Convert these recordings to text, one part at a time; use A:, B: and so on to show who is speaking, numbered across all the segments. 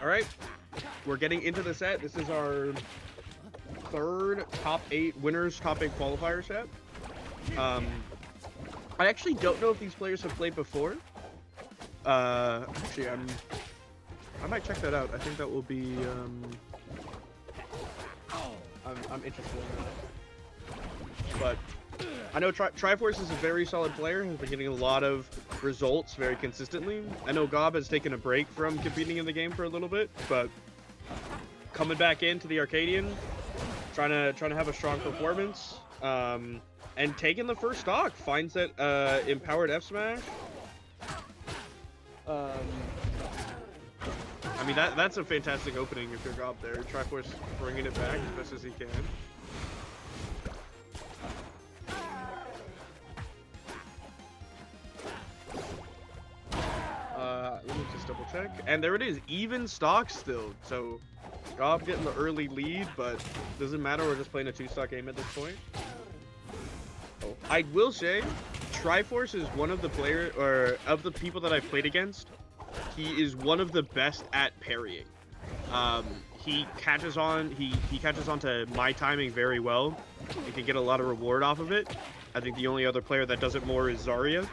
A: right, we're getting into the set. This is our third top 8 winners, top 8 qualifier set. I actually don't know if these players have played before. Actually, I might check that out. I think that will be. I'm interested in that. But I know Triforce is a very solid player. Has been getting a lot of results very consistently. I know Gob has taken a break from competing in the game for a little bit, but coming back into the Arcadian, trying to have a strong performance, and taking the first stock. Finds that empowered F smash. I mean that's a fantastic opening if you're Gob there. Triforce bringing it back as best as he can. Let me just double check. And there it is, even stock still. So Gob getting the early lead, but doesn't matter. We're just playing a 2-stock game at this point. Oh, I will say, Triforce is one of the people that I've played against. He is one of the best at parrying. He catches on. He catches on to my timing very well. He can get a lot of reward off of it. I think the only other player that does it more is Zarya.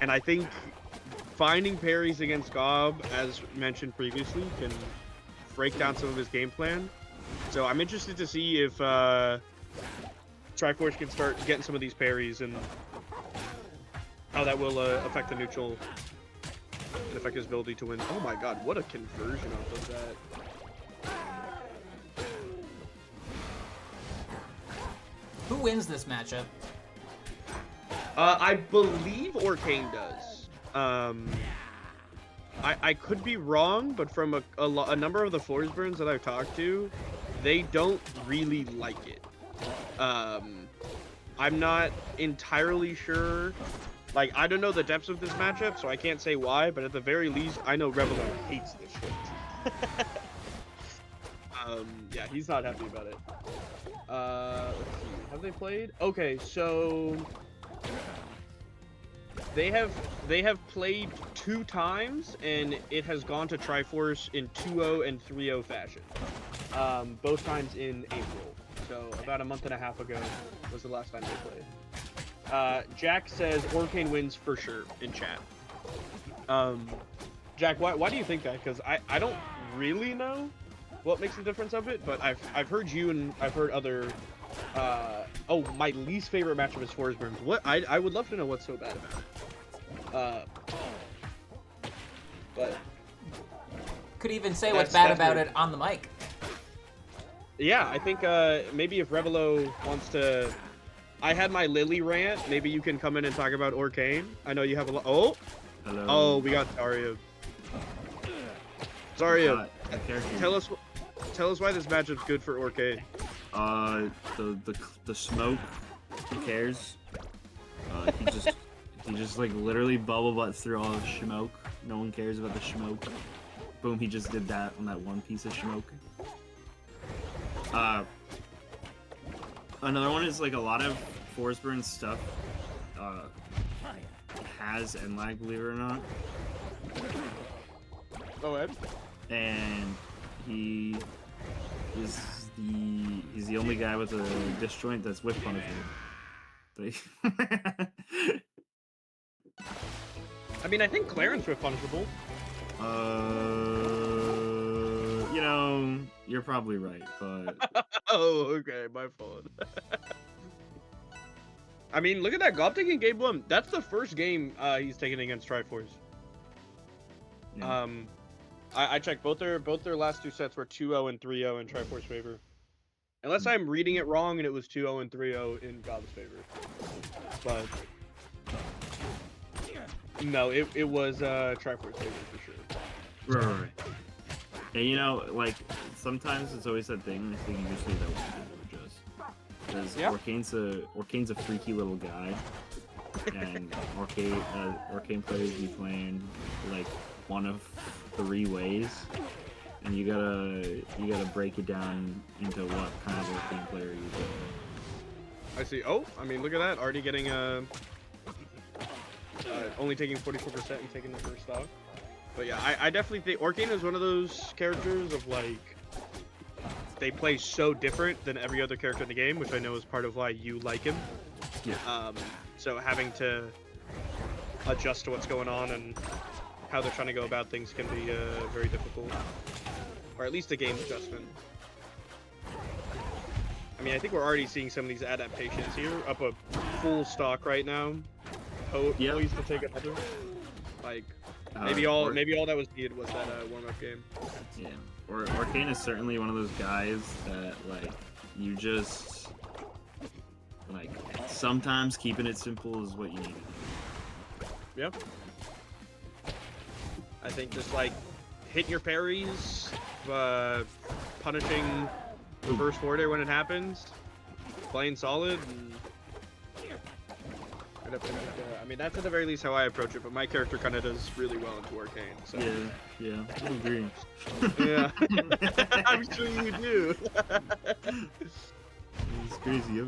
A: And I think finding parries against Gob, as mentioned previously, can break down some of his game plan. So I'm interested to see if Triforce can start getting some of these parries and how that will affect the neutral and affect his ability to win. Oh my god, what a conversion off of that.
B: Who wins this matchup?
A: I believe Orcane does. I could be wrong, but from a number of the Forsburns that I've talked to, they don't really like it. I'm not entirely sure. Like, I don't know the depths of this matchup, so I can't say why, but at the very least, I know Revelo hates this shit. Yeah, he's not happy about it. Let's see. Have they played? Okay, so they have played 2 times, and it has gone to Triforce in 2-0 and 3-0 fashion. Both times in April. So about a month and a half ago was the last time they played. Jack says Orcane wins for sure in chat. Jack, why do you think that? Because I don't really know what makes the difference of it, but I've heard you and I've heard other. Oh, my least favorite matchup is Forsburn. What I would love to know what's so bad about it. But
B: Could even say what's bad about it on the mic.
A: Yeah, I think maybe if Revelo wants to. I had my Lily rant. Maybe you can come in and talk about Orcane. I know you have a lot. Oh,
C: hello.
A: Oh, we got Zarya. Zarya, tell us why this matchup's good for Orcane.
C: The smoke. Who cares? He just like literally bubble butts through all the smoke. No one cares about the smoke. Boom! He just did that on that one piece of smoke. Another one is like a lot of Forsburn stuff has and lag, believe it or not.
A: Go ahead.
C: And he's the only guy with a disjoint that's whip punishable.
A: I mean, I think Clarence whip punishable.
C: You know, you're probably right, but
A: oh, okay, my fault. I mean, look at that. Gob taking game 1. That's the first game he's taken against Triforce. Yeah. I checked both their last 2 sets were 2-0 and 3-0 in Triforce favor. Unless I'm reading it wrong and it was 2-0 and 3-0 in Gob's favor. But no, it was Triforce favor for sure.
C: Right. And you know, like sometimes it's always that thing. I think usually that would adjust. Because yeah. Orcane's a freaky little guy, and Orcane players be playing like one of 3 ways, and you gotta break it down into what kind of Orcane player you are.
A: I see. Oh, I mean, look at that. Already getting only taking 44% and taking the first stock. But yeah, I definitely think Orcane is one of those characters of like they play so different than every other character in the game, which I know is part of why you like him.
C: Yeah.
A: So having to adjust to what's going on and how they're trying to go about things can be very difficult, or at least a game adjustment. I mean, I think we're already seeing some of these adaptations here. Up a full stock right now, poised to take another. Like maybe all that was needed was that warm-up game.
C: Yeah, Orcane is certainly one of those guys that like you just like sometimes keeping it simple is what you need.
A: Yep. I think just like hitting your parries, punishing reverse forward air when it happens, playing solid. And I mean, that's at the very least how I approach it. But my character kind of does really well into Orcane. So.
C: Yeah, I agree.
A: Yeah, I'm sure you do.
C: It's crazy.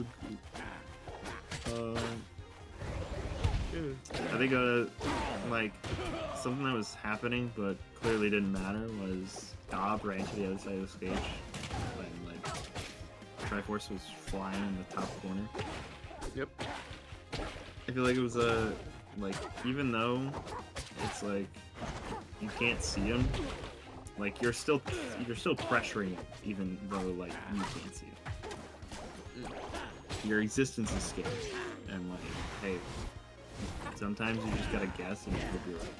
C: I think like something that was happening but clearly didn't matter was Gob ran to the other side of the stage when like Triforce was flying in the top corner.
A: Yep.
C: I feel like it was like even though it's like you can't see him, like you're still pressuring him even though like you can't see him. Your existence is scary, and like hey, sometimes you just gotta guess and you'll be right.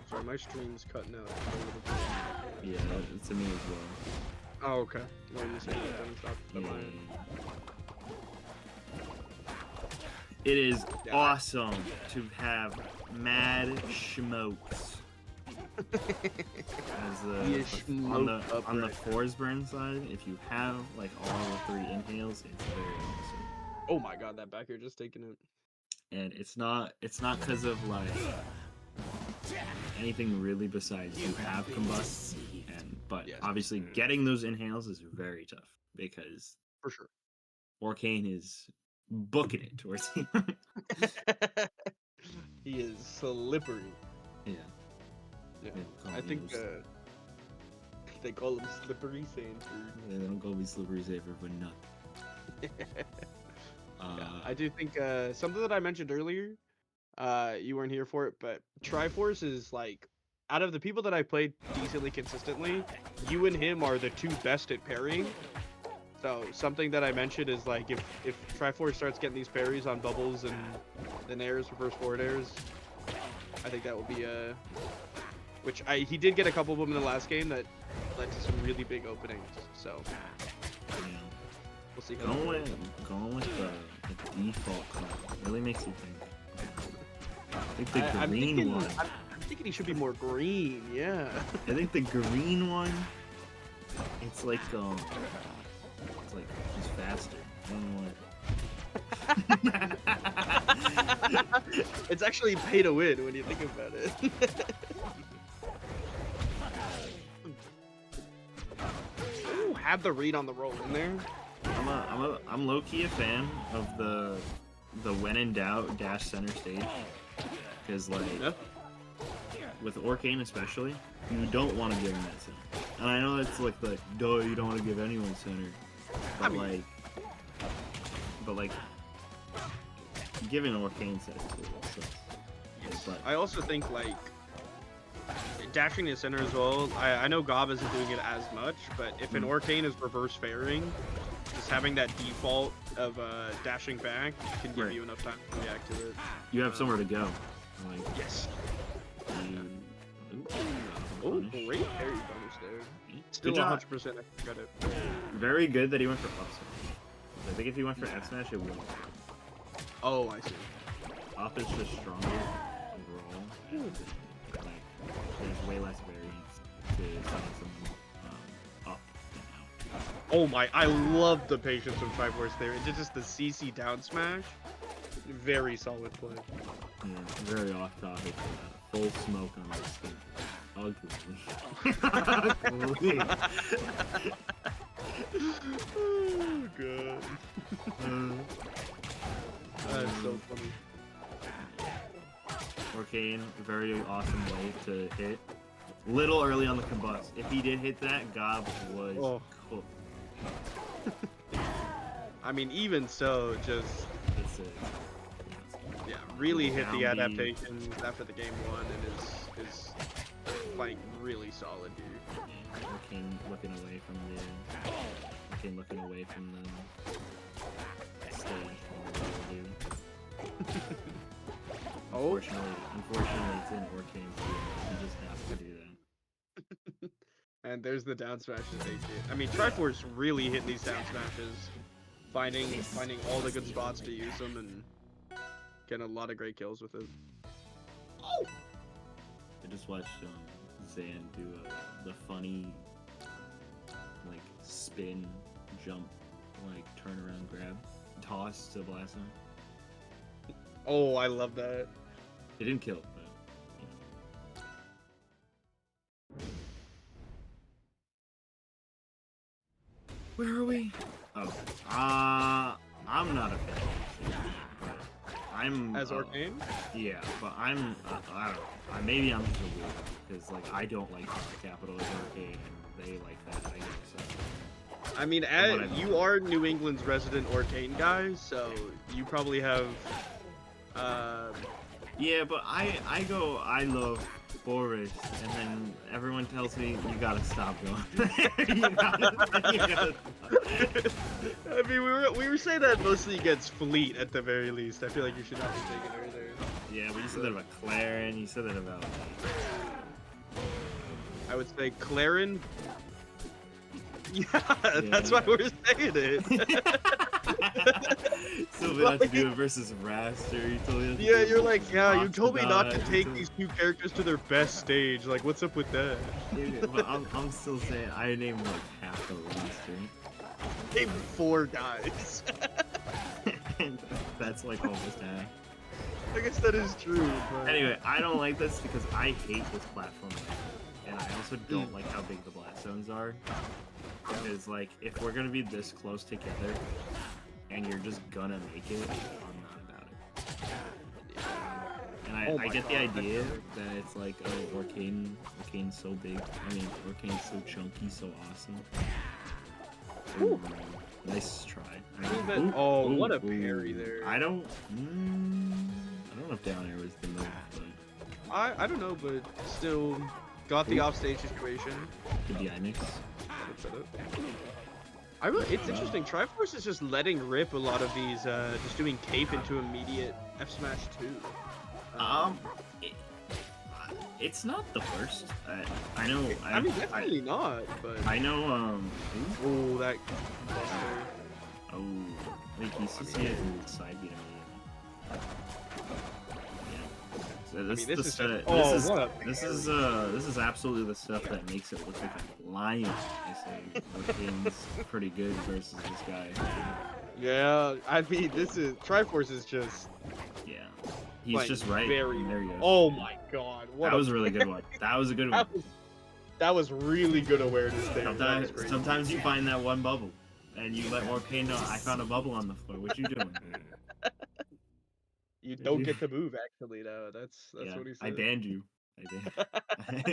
A: Sorry, my stream's cutting out.
C: Yeah, it's to me as well.
A: Oh, okay. Well, you said that
C: It is awesome to have mad schmokes. As on the Forsburn side, if you have like all 3 inhales, it's very awesome.
A: Oh my god, that back air just taking it.
C: And it's not because of like anything really besides you have combust, but
A: yes.
C: Obviously getting those inhales is very tough because
A: for sure
C: Orcane is booking it towards you.
A: He is slippery.
C: Yeah.
A: I think they call him Slippery Sanford.
C: They don't call me Slippery Sanford for nothing.
A: I do think something that I mentioned earlier, you weren't here for it, but Triforce is like, out of the people that I played decently consistently, you and him are the 2 best at parrying. So something that I mentioned is like if Triforce starts getting these parries on bubbles and then airs, reverse forward airs, I think that will be he did get a couple of them in the last game that led to some really big openings. So we'll see.
C: Going with the default color really makes you think. I think the green one.
A: I'm thinking he should be more green. Yeah.
C: I think the green one. It's like he's faster. I don't know what.
A: It's actually pay to win when you think about it. Ooh, have the read on the roll in there.
C: I'm low key a fan of the when in doubt dash center stage, because like with Orcane especially, you don't want to give him that center. And I know that's like duh, you don't want to give anyone center, but like giving Orcane center too. So,
A: I also think like dashing to center as well. I know Gob isn't doing it as much, but if an Orcane is reverse fairing, just having that default of dashing back can give you enough time to react to it.
C: You have somewhere to go. Like,
A: yes. Oh, great parry bonus there. Still 100% credit.
C: Very good that he went for up smash. I think if he went for F smash, it would.
A: Oh, I see.
C: Up is just stronger overall. Like, there's way less variance to send someone up than out.
A: Oh my, I love the patience of Triforce there. It's just the CC down smash. Very solid play.
C: Yeah, very off topic. Full smoke on this thing. Ugly.
A: Oh, God. That's so funny.
C: Orcane, very awesome way to hit. Little early on the combust. If he did hit that, Gob was cooked.
A: I mean, even so, just
C: It's
A: yeah, really hit the
C: Down B.
A: adaptations after the game one, and is like really solid here.
C: yeah, Orcane looking away from the. Orcane looking away from the stage.
A: Oh.
C: Unfortunately, it's in Orcane too. You just have to do that.
A: And there's the down smashes they did. I mean, Triforce really hit these down smashes, finding all the good spots to use them and getting a lot of great kills with it.
C: I just watched Zan do the funny, like, spin, jump, like, turn around grab, toss to blast him.
A: Oh, I love that.
C: It didn't kill, but, you know. Where are we? Oh, I'm not a fan. But I'm
A: As Orcane?
C: Yeah, but I don't know. Maybe I'm just a weirdo because like I don't like Power Capital as Orcane, and they like that. I guess. So.
A: I mean, you are New England's resident Orcane guy, so you probably have.
C: Yeah, but I love Forest, and then everyone tells me you gotta stop going. you gotta stop.
A: I mean, we were saying that mostly against Fleet at the very least. I feel like you should not be taking her there.
C: Yeah, but you said that about Claren. You said that about.
A: I would say Claren. Yeah, that's why we're saying it.
C: So we have to do it versus Raster. You told me.
A: Yeah, you're like, yeah, you told me not to take these two characters to their best stage. Like, what's up with that?
C: But I'm still saying I named like half the roster.
A: Name 4 guys.
C: That's like almost half.
A: I guess that is true. But...
C: Anyway, I don't like this because I hate this platform, and I also don't like how big the blast zones are. Because like, if we're gonna be this close together, and you're just gonna make it, I'm not about it. And I get the idea that it's like, oh, Orcane's so big. I mean, Orcane's so chunky, so awesome. Ooh, nice try.
A: What a parry there.
C: I don't know if down air was the move, but
A: I don't know, but still got the offstage situation.
C: Good DI mix.
A: It's interesting. Triforce is just letting rip a lot of these, just doing cape into immediate F smash 2.
C: It's not the worst. I know.
A: I mean, definitely not. But
C: I know.
A: Oh, that.
C: Oh, wait, he's side beat immediately. This is absolutely the stuff that makes it look like a lion. I say Orcane's pretty good versus this guy.
A: Yeah, I mean, Triforce is just.
C: Yeah, he's
A: like,
C: just right.
A: Very.
C: There you go.
A: Oh my God!
C: That was a really good one. That was a good one.
A: That was really good awareness there.
C: Sometimes you find that one bubble, and you let Orcane know I found a bubble on the floor. What you doing?
A: You don't get to move, actually. No, that's what he said.
C: I banned you.